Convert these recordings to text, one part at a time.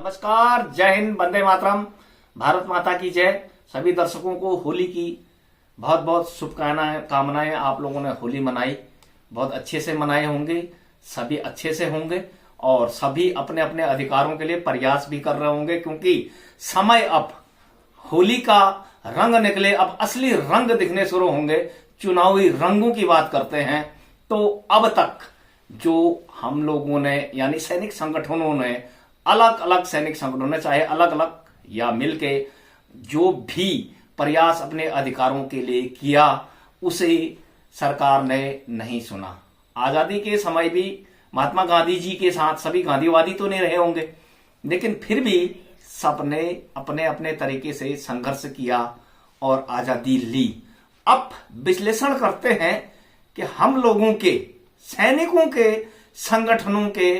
नमस्कार, जय हिंद, वंदे मातरम, भारत माता की जय। सभी दर्शकों को होली की बहुत बहुत शुभकामनाएं। आप लोगों ने होली मनाई, बहुत अच्छे से मनाए होंगे, सभी अच्छे से होंगे और सभी अपने अपने अधिकारों के लिए प्रयास भी कर रहे होंगे, क्योंकि समय अब होली का रंग निकले, अब असली रंग दिखने शुरू होंगे। चुनावी रंगों की बात करते हैं तो अब तक जो हम लोगों ने यानी सैनिक संगठनों ने, अलग अलग सैनिक संगठनों ने, चाहे अलग अलग या मिलके जो भी प्रयास अपने अधिकारों के लिए किया, उसे सरकार ने नहीं सुना। आजादी के समय भी महात्मा गांधी जी के साथ सभी गांधीवादी तो नहीं रहे होंगे, लेकिन फिर भी सबने अपने अपने तरीके से संघर्ष किया और आजादी ली। अब विश्लेषण करते हैं कि हम लोगों के सैनिकों के संगठनों के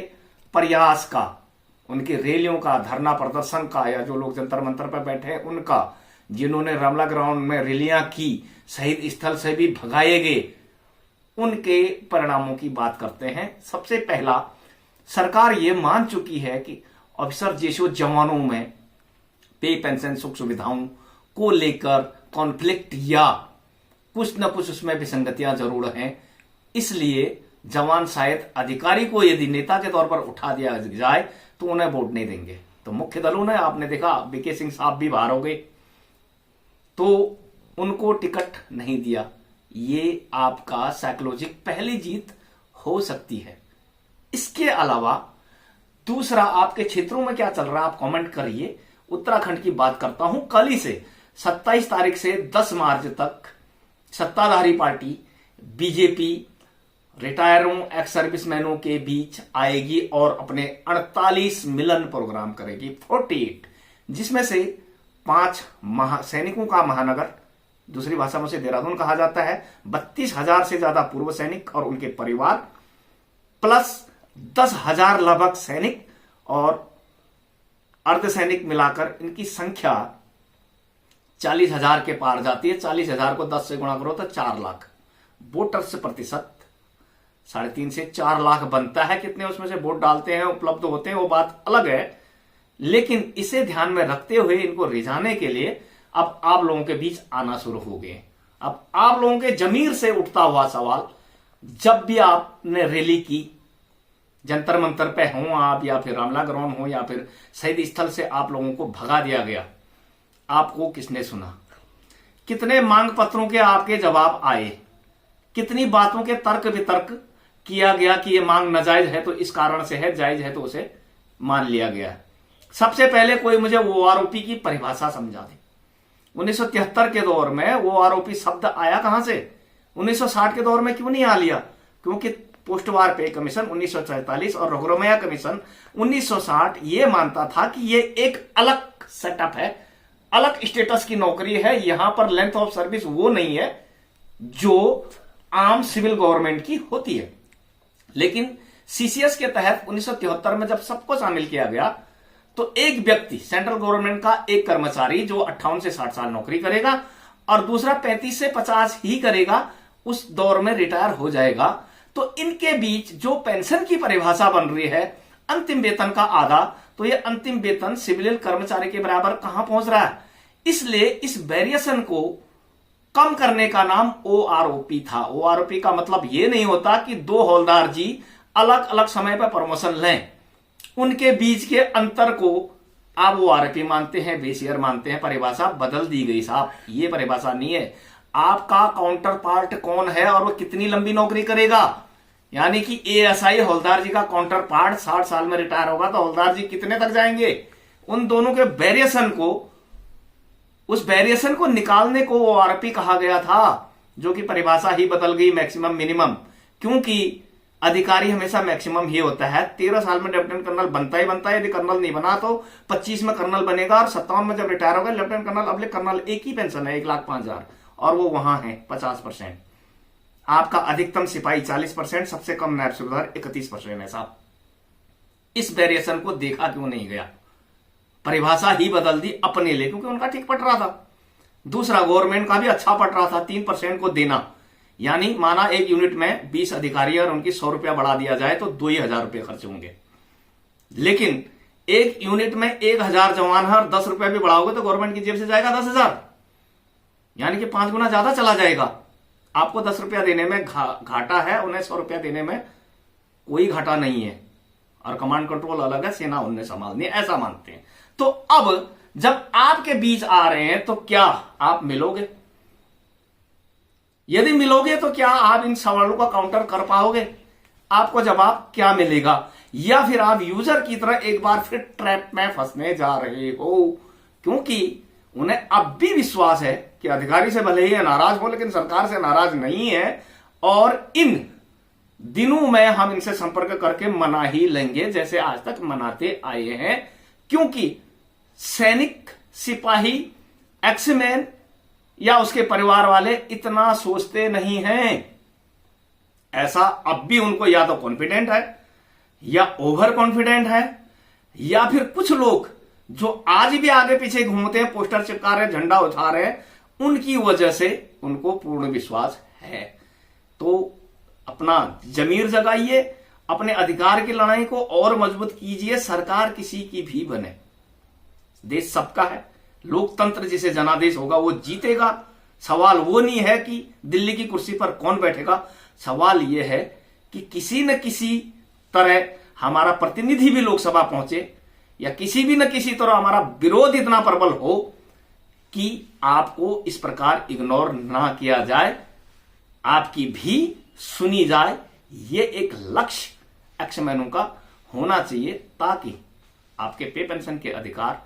प्रयास का, उनकी रैलियों का, धरना प्रदर्शन का, या जो लोग जंतर मंतर पर बैठे हैं उनका, जिन्होंने रामला ग्राउंड में रैलियां की, शहीद स्थल से भी भगाए गए, उनके परिणामों की बात करते हैं। सबसे पहला, सरकार ये मान चुकी है कि ऑफिसर जैसे जवानों में पे पेंशन सुख सुविधाओं को लेकर कॉन्फ्लिक्ट या कुछ न कुछ उसमें विसंगतियां जरूर हैं, इसलिए जवान शायद अधिकारी को यदि नेता के तौर पर उठा दिया जाए तो उन्हें वोट नहीं देंगे। तो मुख्य दलों ने, आपने देखा बीके सिंह साहब भी बाहर हो गए तो उनको टिकट नहीं दिया। ये आपका साइकोलॉजिक पहली जीत हो सकती है। इसके अलावा दूसरा, आपके क्षेत्रों में क्या चल रहा है आप कमेंट करिए। उत्तराखंड की बात करता हूं। कल ही से 27 तारीख से 10 मार्च तक सत्ताधारी पार्टी बीजेपी रिटायरों, एक्स सर्विसमैनों के बीच आएगी और अपने 48 मिलन प्रोग्राम करेगी, 48, जिसमें से 5 सैनिकों का महानगर, दूसरी भाषा में उसे देहरादून कहा जाता है, 32,000 से ज्यादा पूर्व सैनिक और उनके परिवार, प्लस 10,000 लगभग सैनिक और अर्धसैनिक मिलाकर इनकी संख्या 40,000 के पार जाती है। 40,000 को 10 से गुणा करो तो 4 लाख। वोटर्स प्रतिशत 3.5 से 4 लाख बनता है। कितने उसमें से वोट डालते हैं, उपलब्ध होते हैं, वो बात अलग है, लेकिन इसे ध्यान में रखते हुए इनको रिझाने के लिए अब आप लोगों के बीच आना शुरू हो गए। अब आप लोगों के जमीर से उठता हुआ सवाल, जब भी आपने रैली की, जंतर मंतर पे हो आप, या फिर रामला ग्राउंड हो, या फिर शहीद स्थल से आप लोगों को भगा दिया गया, आपको किसने सुना? कितने मांग पत्रों के आपके जवाब आए? कितनी बातों के तर्क वितर्क किया गया कि यह मांग नाजायज है तो इस कारण से है, जायज है तो उसे मान लिया गया? सबसे पहले कोई मुझे ओआरओपी की परिभाषा समझा दे। 1973 के दौर में ओआरओपी शब्द आया कहां से? 1960 के दौर में क्यों नहीं आ लिया? क्योंकि पोस्ट वार पे कमीशन 1944 और रघुरामैया कमीशन 1960 ये मानता था कि ये एक अलग सेटअप है, अलग स्टेटस की नौकरी है। यहां पर लेंथ ऑफ सर्विस वो नहीं है जो आम सिविल गवर्नमेंट की होती है। लेकिन सीसीएस के तहत 1973 में जब सबको शामिल किया गया तो एक व्यक्ति, सेंट्रल गवर्नमेंट का एक कर्मचारी जो 58 से 60 साल नौकरी करेगा और दूसरा 35 से 50 ही करेगा, उस दौर में रिटायर हो जाएगा। तो इनके बीच जो पेंशन की परिभाषा बन रही है, अंतिम वेतन का आधा, तो ये अंतिम वेतन सिविल कर्मचारी के बराबर कहां पहुंच रहा है? इसलिए इस वेरिएशन को कम करने का नाम ओआरओपी था। ओआरओपी का मतलब यह नहीं होता कि 2 हवलदार जी अलग अलग समय पर प्रमोशन लें, उनके बीच के अंतर को आप ओआरओपी मानते हैं, बेसियर मानते हैं। परिभाषा बदल दी गई साहब, ये परिभाषा नहीं है। आपका काउंटर पार्ट कौन है और वो कितनी लंबी नौकरी करेगा, यानी कि एएसआई हवलदार जी का काउंटर पार्ट 60 साल में रिटायर होगा तो हवलदार जी कितने तक जाएंगे? उन दोनों के वेरिएशन को, उस वेरिएशन को निकालने को ओआरओपी कहा गया था, जो कि परिभाषा ही बदल गई, मैक्सिमम मिनिमम। क्योंकि अधिकारी हमेशा मैक्सिमम ही होता है। 13 साल में लेफ्टिनेंट कर्नल बनता ही बनता है, यदि कर्नल नहीं बना तो 25 में कर्नल बनेगा और 57 में जब रिटायर होगा लेफ्टिनेंट कर्नल, अब कर्नल एक ही पेंशन है 1,05,000 और वो वहां है 50%। आपका अधिकतम सिपाही 40%, सबसे कम नायब सूबेदार 31% है साहब। इस वेरिएशन को देखा क्यों नहीं गया? परिभाषा ही बदल दी अपने लिए, क्योंकि उनका ठीक पट रहा था। दूसरा, गवर्नमेंट का भी अच्छा पट रहा था 3% को देना, यानी माना एक यूनिट में 20 अधिकारी और उनकी 100 रुपया बढ़ा दिया जाए तो 2,000 रुपये खर्च होंगे। लेकिन एक यूनिट में 1000 जवान है और 10 रुपए भी बढ़ाओगे तो गवर्नमेंट की जेब से जाएगा 10,000, यानी कि 5 गुना ज्यादा चला जाएगा। आपको 10 रुपया देने में घाटा है, उन्हें 100 रुपया देने में कोई घाटा नहीं है। और कमांड कंट्रोल अलग है, सेना उन्हें संभालनी है, ऐसा मानते हैं। तो अब जब आपके बीच आ रहे हैं तो क्या आप मिलोगे? यदि मिलोगे तो क्या आप इन सवालों का काउंटर कर पाओगे? आपको जवाब क्या मिलेगा? या फिर आप यूजर की तरह एक बार फिर ट्रैप में फंसने जा रहे हो? क्योंकि उन्हें अब भी विश्वास है कि अधिकारी से भले ही नाराज हो लेकिन सरकार से नाराज नहीं है, और इन दिनों में हम इनसे संपर्क करके मना ही लेंगे जैसे आज तक मनाते आए हैं। क्योंकि सैनिक, सिपाही, एक्समैन या उसके परिवार वाले इतना सोचते नहीं हैं। ऐसा अब भी उनको या तो कॉन्फिडेंट है या ओवर कॉन्फिडेंट है, या फिर कुछ लोग जो आज भी आगे पीछे घूमते हैं, पोस्टर चिपका रहे हैं, झंडा उठा रहे हैं, उनकी वजह से उनको पूर्ण विश्वास है। तो अपना जमीर जगाइए, अपने अधिकार की लड़ाई को और मजबूत कीजिए। सरकार किसी की भी बने, देश सबका है, लोकतंत्र जिसे जनादेश होगा वो जीतेगा। सवाल वो नहीं है कि दिल्ली की कुर्सी पर कौन बैठेगा, सवाल यह है कि किसी न किसी तरह हमारा प्रतिनिधि भी लोकसभा पहुंचे, या किसी भी न किसी तरह हमारा विरोध इतना प्रबल हो कि आपको इस प्रकार इग्नोर ना किया जाए, आपकी भी सुनी जाए। ये एक लक्ष्य एक्समैनों का होना चाहिए, ताकि आपके पे पेंशन के अधिकार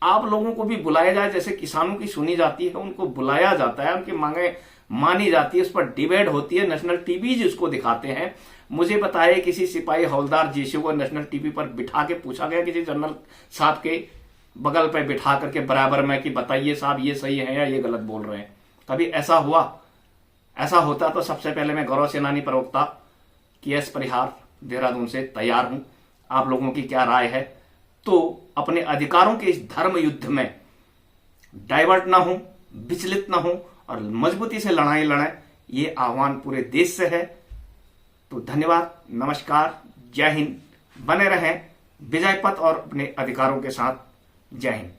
आप लोगों को भी बुलाया जाए। जैसे किसानों की सुनी जाती है, उनको बुलाया जाता है, उनकी मांगे मानी जाती है, उस पर डिबेट होती है, नेशनल टीवी जिसको दिखाते हैं। मुझे बताया किसी सिपाही हवलदार जीशू को नेशनल टीवी पर बिठा के पूछा गया किसी जनरल साहब के बगल पे बिठा करके बराबर में कि बताइए साहब ये सही है या ये गलत बोल रहे हैं। कभी ऐसा हुआ? ऐसा होता तो सबसे पहले मैं गौरव सेनानी प्रवक्ता KS परिहार देहरादून से तैयार हूं। आप लोगों की क्या राय है? तो अपने अधिकारों के इस धर्म युद्ध में डाइवर्ट ना हो, विचलित ना हो और मजबूती से लड़ाई लड़ें, ये आह्वान पूरे देश से है। तो धन्यवाद, नमस्कार, जय हिंद। बने रहें विजय पथ और अपने अधिकारों के साथ। जय हिंद।